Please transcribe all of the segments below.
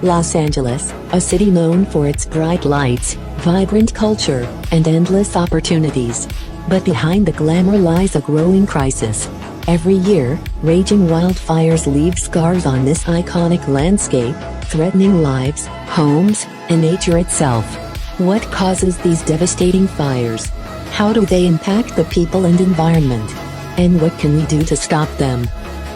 Los Angeles, a city known for its bright lights, vibrant culture, and endless opportunities. But behind the glamour lies a growing crisis. Every year, raging wildfires leave scars on this iconic landscape, threatening lives, homes, and nature itself. What causes these devastating fires? How do they impact the people and environment? And what can we do to stop them?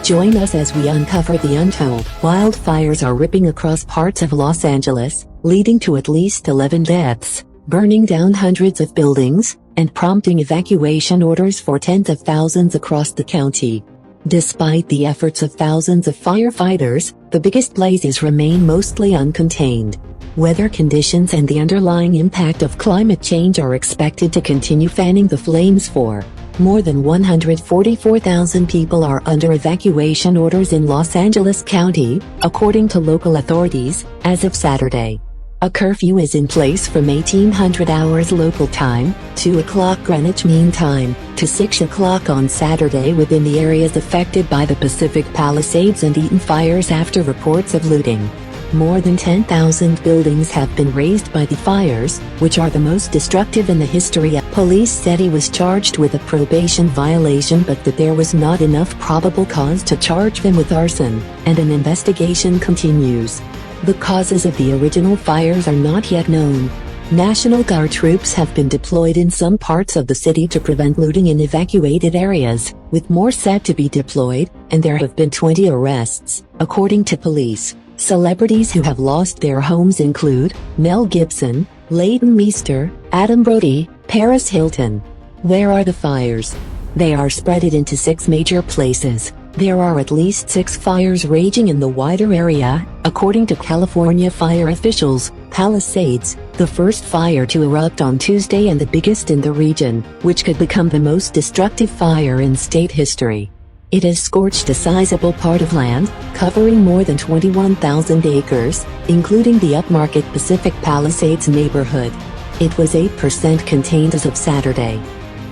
Join us as we uncover the untold. Wildfires are ripping across parts of Los Angeles, leading to at least 11 deaths, burning down hundreds of buildings, and prompting evacuation orders for tens of thousands across the county. Despite the efforts of thousands of firefighters, the biggest blazes remain mostly uncontained. Weather conditions and the underlying impact of climate change are expected to continue fanning the flames for more than 144,000 people are under evacuation orders in Los Angeles County, according to local authorities, as of Saturday. A curfew is in place from 1800 hours local time, 2 o'clock Greenwich Mean Time, to 6 o'clock on Saturday within the areas affected by the Pacific Palisades and Eaton fires after reports of looting. More than 10,000 buildings have been razed by the fires, which are the most destructive in the history. Police said he was charged with a probation violation but that there was not enough probable cause to charge him with arson, and an investigation continues. The causes of the original fires are not yet known. National Guard troops have been deployed in some parts of the city to prevent looting in evacuated areas, with more set to be deployed, and there have been 20 arrests, according to police. Celebrities who have lost their homes include Mel Gibson, Leighton Meester, Adam Brody, Paris Hilton. Where are the fires? They are spread into 6 major places. There are at least 6 fires raging in the wider area, according to California fire officials. Palisades, the first fire to erupt on Tuesday and the biggest in the region, which could become the most destructive fire in state history. It has scorched a sizable part of land, covering more than 21,000 acres, including the upmarket Pacific Palisades neighborhood. It was 8% contained as of Saturday.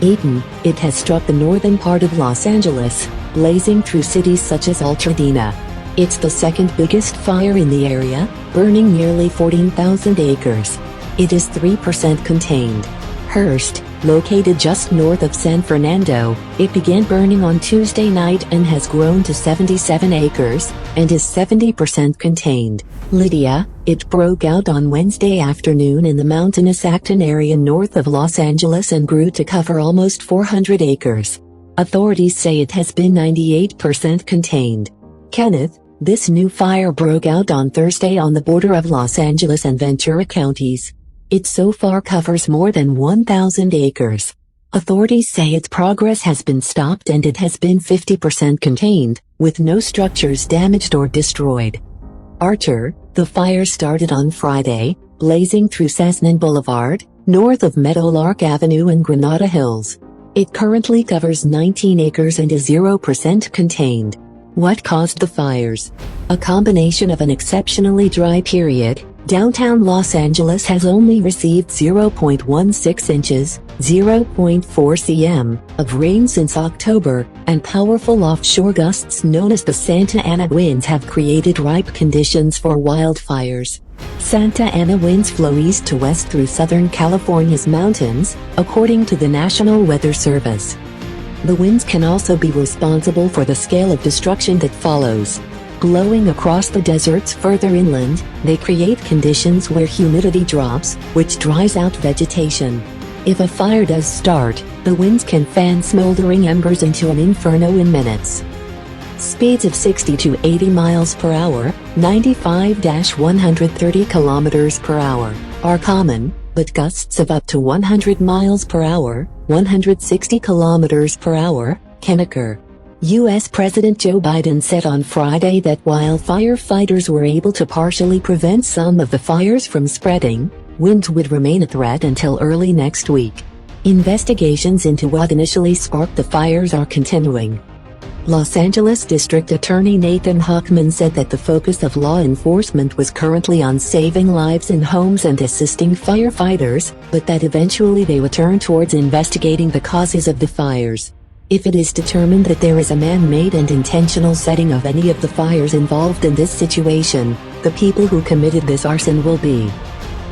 Eaton, it has struck the northern part of Los Angeles, blazing through cities such as Altadena. It's the second biggest fire in the area, burning nearly 14,000 acres. It is 3% contained. Hearst, located just north of San Fernando, it began burning on Tuesday night and has grown to 77 acres, and is 70% contained. Lydia, it broke out on Wednesday afternoon in the mountainous Acton area north of Los Angeles and grew to cover almost 400 acres. Authorities say it has been 98% contained. Kenneth, this new fire broke out on Thursday on the border of Los Angeles and Ventura counties. It so far covers more than 1,000 acres. Authorities say its progress has been stopped and it has been 50% contained, with no structures damaged or destroyed. Archer, the fire started on Friday, blazing through Cessna Boulevard, north of Meadowlark Avenue and Granada Hills. It currently covers 19 acres and is 0% contained. What caused the fires? A combination of an exceptionally dry period. Downtown Los Angeles has only received 0.16 inches, 0.4 cm, of rain since October, and powerful offshore gusts known as the Santa Ana winds have created ripe conditions for wildfires. Santa Ana winds flow east to west through Southern California's mountains, according to the National Weather Service. The winds can also be responsible for the scale of destruction that follows. Blowing across the deserts further inland, they create conditions where humidity drops, which dries out vegetation. If a fire does start, the winds can fan smoldering embers into an inferno in minutes. Speeds of 60 to 80 miles per hour, 95-130 kilometers per hour, are common, but gusts of up to 100 miles per hour, 160 kilometers per hour, can occur. U.S. President Joe Biden said on Friday that while firefighters were able to partially prevent some of the fires from spreading, winds would remain a threat until early next week. Investigations into what initially sparked the fires are continuing. Los Angeles District Attorney Nathan Huckman said that the focus of law enforcement was currently on saving lives in homes and assisting firefighters, but that eventually they would turn towards investigating the causes of the fires. If it is determined that there is a man-made and intentional setting of any of the fires involved in this situation, the people who committed this arson will be.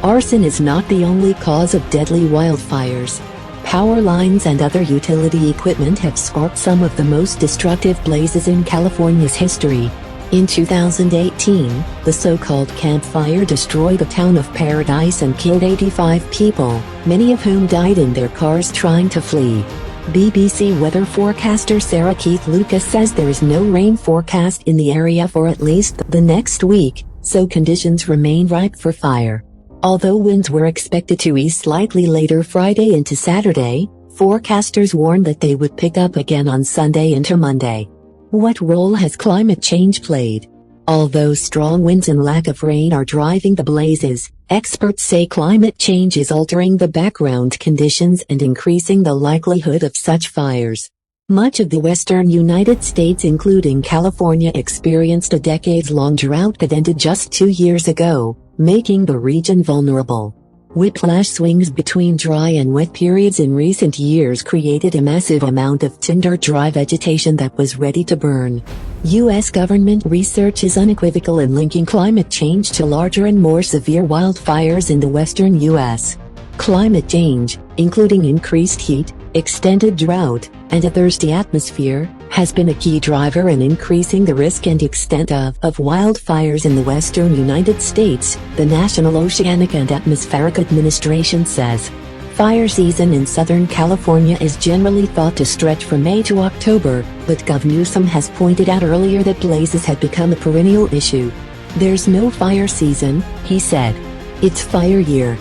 Arson is not the only cause of deadly wildfires. Power lines and other utility equipment have sparked some of the most destructive blazes in California's history. In 2018, the so-called Camp Fire destroyed the town of Paradise and killed 85 people, many of whom died in their cars trying to flee. BBC weather forecaster Sarah Keith Lucas says there is no rain forecast in the area for at least the next week, so conditions remain ripe for fire. Although winds were expected to ease slightly later Friday into Saturday, forecasters warned that they would pick up again on Sunday into Monday. What role has climate change played? Although strong winds and lack of rain are driving the blazes, experts say climate change is altering the background conditions and increasing the likelihood of such fires. Much of the western United States, including California, experienced a decades-long drought that ended just 2 years ago, making the region vulnerable. Whiplash swings between dry and wet periods in recent years created a massive amount of tinder dry vegetation that was ready to burn. U.S. government research is unequivocal in linking climate change to larger and more severe wildfires in the western U.S. Climate change, including increased heat, extended drought, and a thirsty atmosphere, has been a key driver in increasing the risk and extent of wildfires in the western United States, the National Oceanic and Atmospheric Administration says. Fire season in Southern California is generally thought to stretch from May to October, but Gov. Newsom has pointed out earlier that blazes had become a perennial issue. "There's no fire season," he said. "It's fire year."